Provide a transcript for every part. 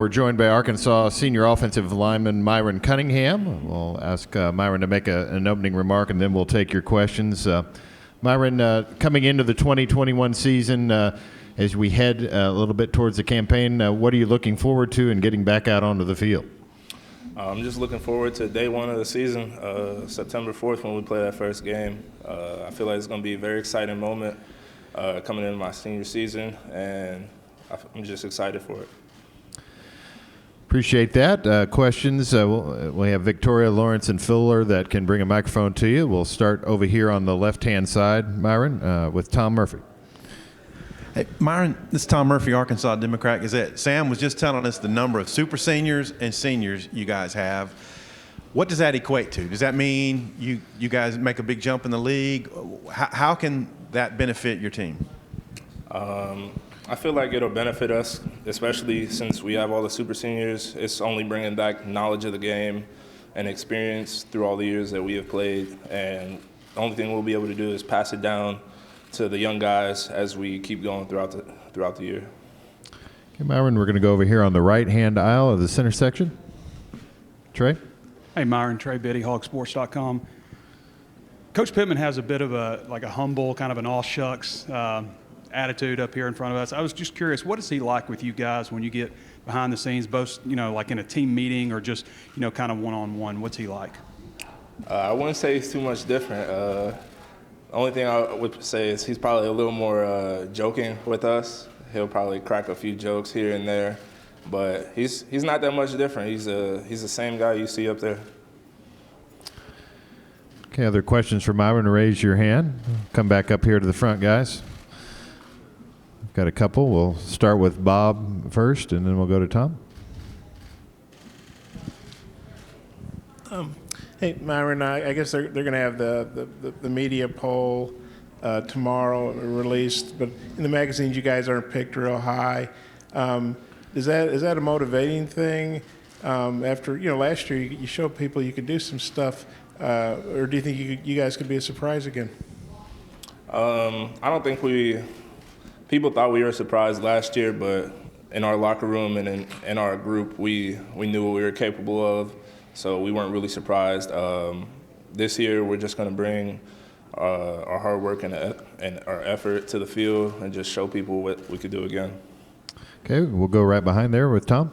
We're joined by Arkansas senior offensive lineman Myron Cunningham. We'll ask Myron to make an opening remark, and then we'll take your questions. Myron, coming into the 2021 season, as we head a little bit towards the campaign, what are you looking forward to in getting back out onto the field? I'm just looking forward to day one of the season, September 4th, when we play that first game. I feel like it's going to be a very exciting moment coming into my senior season, and I'm just excited for it. Appreciate that. Questions? We have Victoria, Lawrence, and Fuller that can bring a microphone to you. We'll start over here on the left-hand side, Myron, with Tom Murphy. Hey, Myron, this is Tom Murphy, Arkansas Democrat Gazette. Sam was just telling us the number of super seniors and seniors you guys have. What does that equate to? Does that mean you guys make a big jump in the league? How can that benefit your team? I feel like it'll benefit us, especially since we have all the super seniors. It's only bringing back knowledge of the game and experience through all the years that we have played. And the only thing we'll be able to do is pass it down to the young guys as we keep going throughout the year. Okay, Myron, we're going to go over here on the right-hand aisle of the center section. Trey? Hey, Myron, Trey Biddy, hogsports.com. Coach Pittman has a bit of a humble, kind of an all shucks attitude up here in front of us. I was just curious, what is he like with you guys when you get behind the scenes, both, like in a team meeting or just, kind of one-on-one? What's he like? I wouldn't say he's too much different. The only thing I would say is he's probably a little more joking with us. He'll probably crack a few jokes here and there, but he's not that much different. He's the same guy you see up there. Okay, other questions for Myron? Raise your hand. Come back up here to the front, guys. Got a couple. We'll start with Bob first, and then we'll go to Tom. Hey, Myron, I guess they're going to have the media poll tomorrow released, but in the magazines you guys aren't picked real high. Is that a motivating thing? After last year you showed people you could do some stuff, or do you think you guys could be a surprise again? I don't think people thought we were surprised last year, but in our locker room and in our group, we knew what we were capable of, so we weren't really surprised. This year, we're just going to bring our hard work and our effort to the field and just show people what we could do again. Okay, we'll go right behind there with Tom.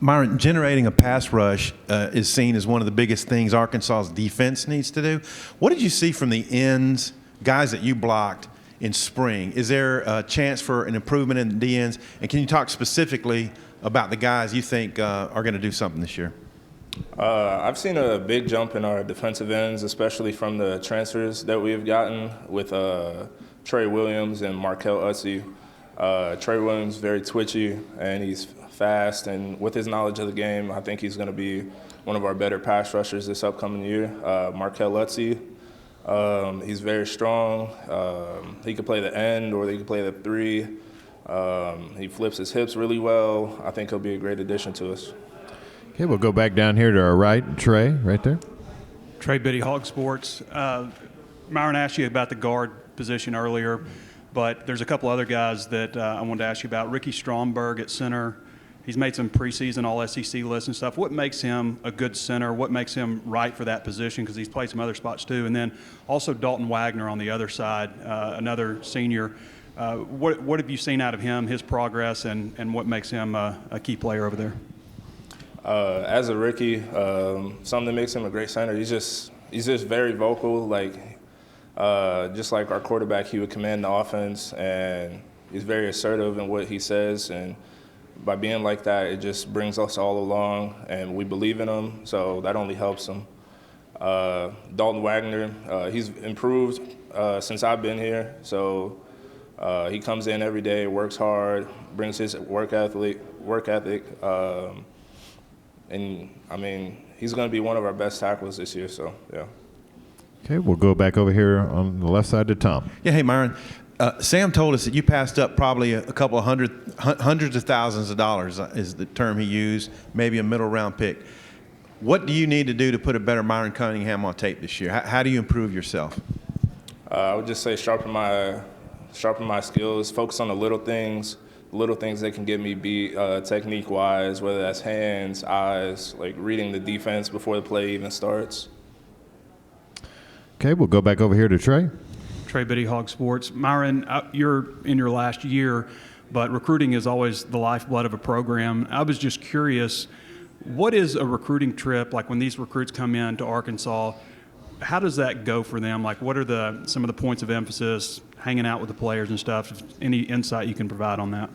Myron, generating a pass rush is seen as one of the biggest things Arkansas's defense needs to do. What did you see from the ends, guys that you blocked, in spring? Is there a chance for an improvement in the ends? And can you talk specifically about the guys you think are going to do something this year? I've seen a big jump in our defensive ends, especially from the transfers that we've gotten with Trey Williams and Markel Utsey. Trey Williams very twitchy, and he's fast, and with his knowledge of the game, I think he's going to be one of our better pass rushers this upcoming year. Markel Utsey, he's very strong. He can play the end or he can play the three. He flips his hips really well. I think he'll be a great addition to us. Okay, we'll go back down here to our right. Trey, right there. Trey Biddy, Hog Sports. Myron asked you about the guard position earlier, but there's a couple other guys that I wanted to ask you about. Ricky Stromberg at center. He's made some preseason All-SEC lists and stuff. What makes him a good center? What makes him right for that position? Because he's played some other spots too. And then also Dalton Wagner on the other side, another senior. What have you seen out of him, his progress, and what makes him a key player over there? As a Ricky, something that makes him a great center, he's just very vocal. Just like our quarterback, he would command the offense, and he's very assertive in what he says. And by being like that, it just brings us all along, and we believe in him, so that only helps him. Dalton Wagner, he's improved since I've been here, so he comes in every day, works hard, brings his work ethic, and I mean, he's going to be one of our best tackles this year, so yeah. Okay, we'll go back over here on the left side to Tom. Yeah, hey, Myron. Sam told us that you passed up probably a couple of hundreds of thousands of dollars is the term he used, maybe a middle round pick. What do you need to do to put a better Myron Cunningham on tape this year? How do you improve yourself? I would just say sharpen my skills, focus on the little things, little things that can get me beat technique-wise, whether that's hands, eyes, like reading the defense before the play even starts. Okay, we'll go back over here to Trey. Trey Biddy, Hog Sports. Myron, you're in your last year, but recruiting is always the lifeblood of a program. I was just curious, what is a recruiting trip, like when these recruits come in to Arkansas, how does that go for them? Like, what are some of the points of emphasis, hanging out with the players and stuff? Any insight you can provide on that?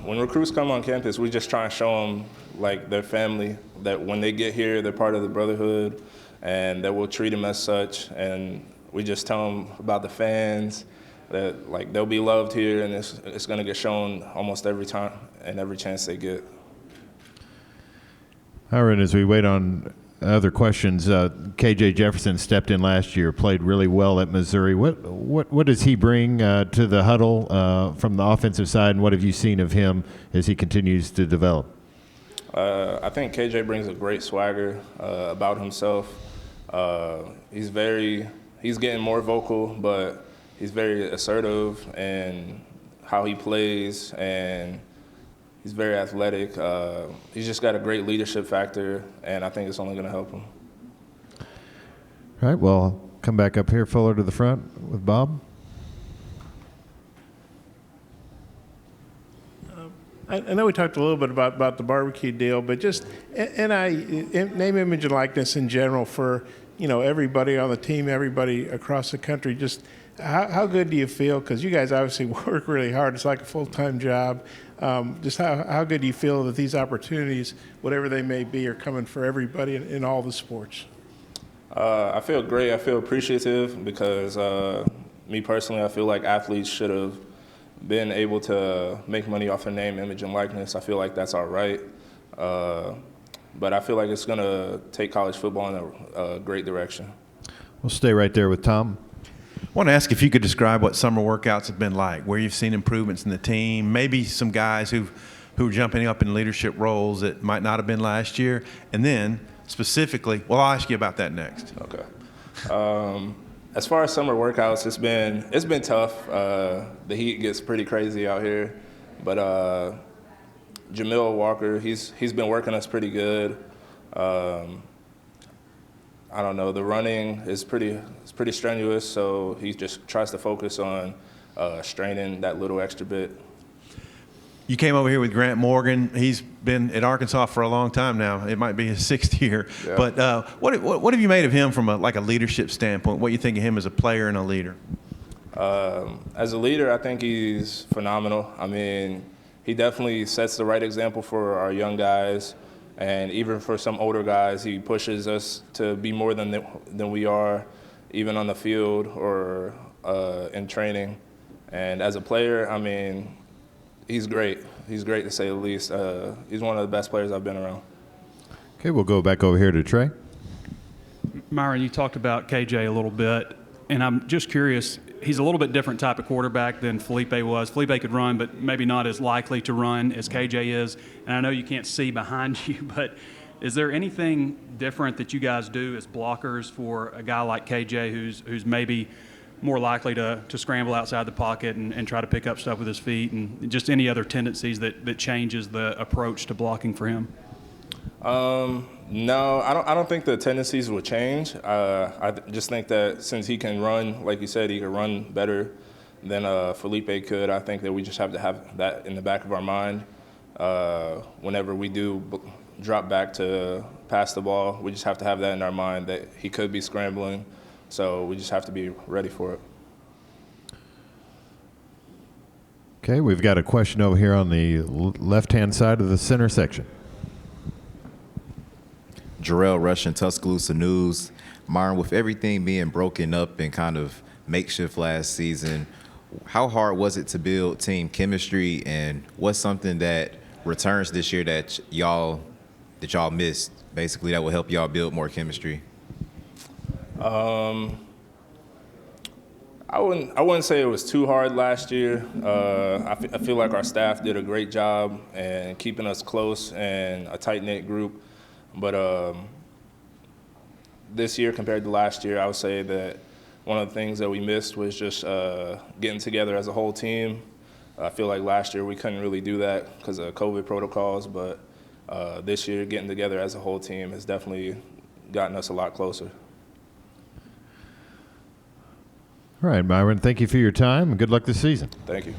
When recruits come on campus, we just try and show them, like, their family, that when they get here, they're part of the brotherhood, and that we'll treat them as such. And we just tell them about the fans, that, like, they'll be loved here, and it's going to get shown almost every time and every chance they get. Myron, as we wait on other questions, KJ Jefferson stepped in last year, played really well at Missouri. What does he bring to the huddle from the offensive side, and what have you seen of him as he continues to develop? I think KJ brings a great swagger about himself. He's getting more vocal, but he's very assertive in how he plays, and he's very athletic. He's just got a great leadership factor, and I think it's only going to help him. All right, well, I'll come back up here, fuller to the front with Bob. I know we talked a little bit about the barbecue deal, but just name, image, and likeness in general for, everybody on the team, everybody across the country. Just how good do you feel? Because you guys obviously work really hard. It's like a full-time job. Just how good do you feel that these opportunities, whatever they may be, are coming for everybody in all the sports? I feel great. I feel appreciative because me personally, I feel like athletes should have been able to make money off their name, image, and likeness. I feel like that's our right. But I feel like it's going to take college football in a great direction. We'll stay right there with Tom. I want to ask if you could describe what summer workouts have been like, where you've seen improvements in the team, maybe some guys who are jumping up in leadership roles that might not have been last year, and then specifically, well, I'll ask you about that next. Okay. As far as summer workouts, it's been tough. The heat gets pretty crazy out here, but Jamil Walker, he's been working us pretty good. I don't know, the running is pretty strenuous, so he just tries to focus on straining that little extra bit. You came over here with Grant Morgan. He's been at Arkansas for a long time now. It might be his 6th year. Yeah. But what have you made of him from a leadership standpoint? What do you think of him as a player and a leader? As a leader, I think he's phenomenal. I mean, he definitely sets the right example for our young guys. And even for some older guys, he pushes us to be more than we are, even on the field or in training. And as a player, I mean, he's great. He's great to say the least. He's one of the best players I've been around. Okay, we'll go back over here to Trey. Myron, you talked about KJ a little bit, and I'm just curious. He's a little bit different type of quarterback than Felipe was. Felipe could run, but maybe not as likely to run as KJ is. And I know you can't see behind you, but is there anything different that you guys do as blockers for a guy like KJ who's maybe more likely to scramble outside the pocket and try to pick up stuff with his feet, and just any other tendencies that changes the approach to blocking for him? No, I don't think the tendencies will change. I just think that since he can run, like you said, he can run better than Felipe could. I think that we just have to have that in the back of our mind. Whenever we do drop back to pass the ball, we just have to have that in our mind that he could be scrambling. So we just have to be ready for it. Okay, we've got a question over here on the left-hand side of the center section. Jarrell Russian, Tuscaloosa News. Myron, with everything being broken up and kind of makeshift last season, how hard was it to build team chemistry, and what's something that returns this year that y'all missed, basically, that will help y'all build more chemistry? I wouldn't say it was too hard last year. I feel like our staff did a great job in keeping us close and a tight-knit group. But this year compared to last year, I would say that one of the things that we missed was just getting together as a whole team. I feel like last year we couldn't really do that because of COVID protocols, but this year getting together as a whole team has definitely gotten us a lot closer. All right, Myron, thank you for your time, and good luck this season. Thank you.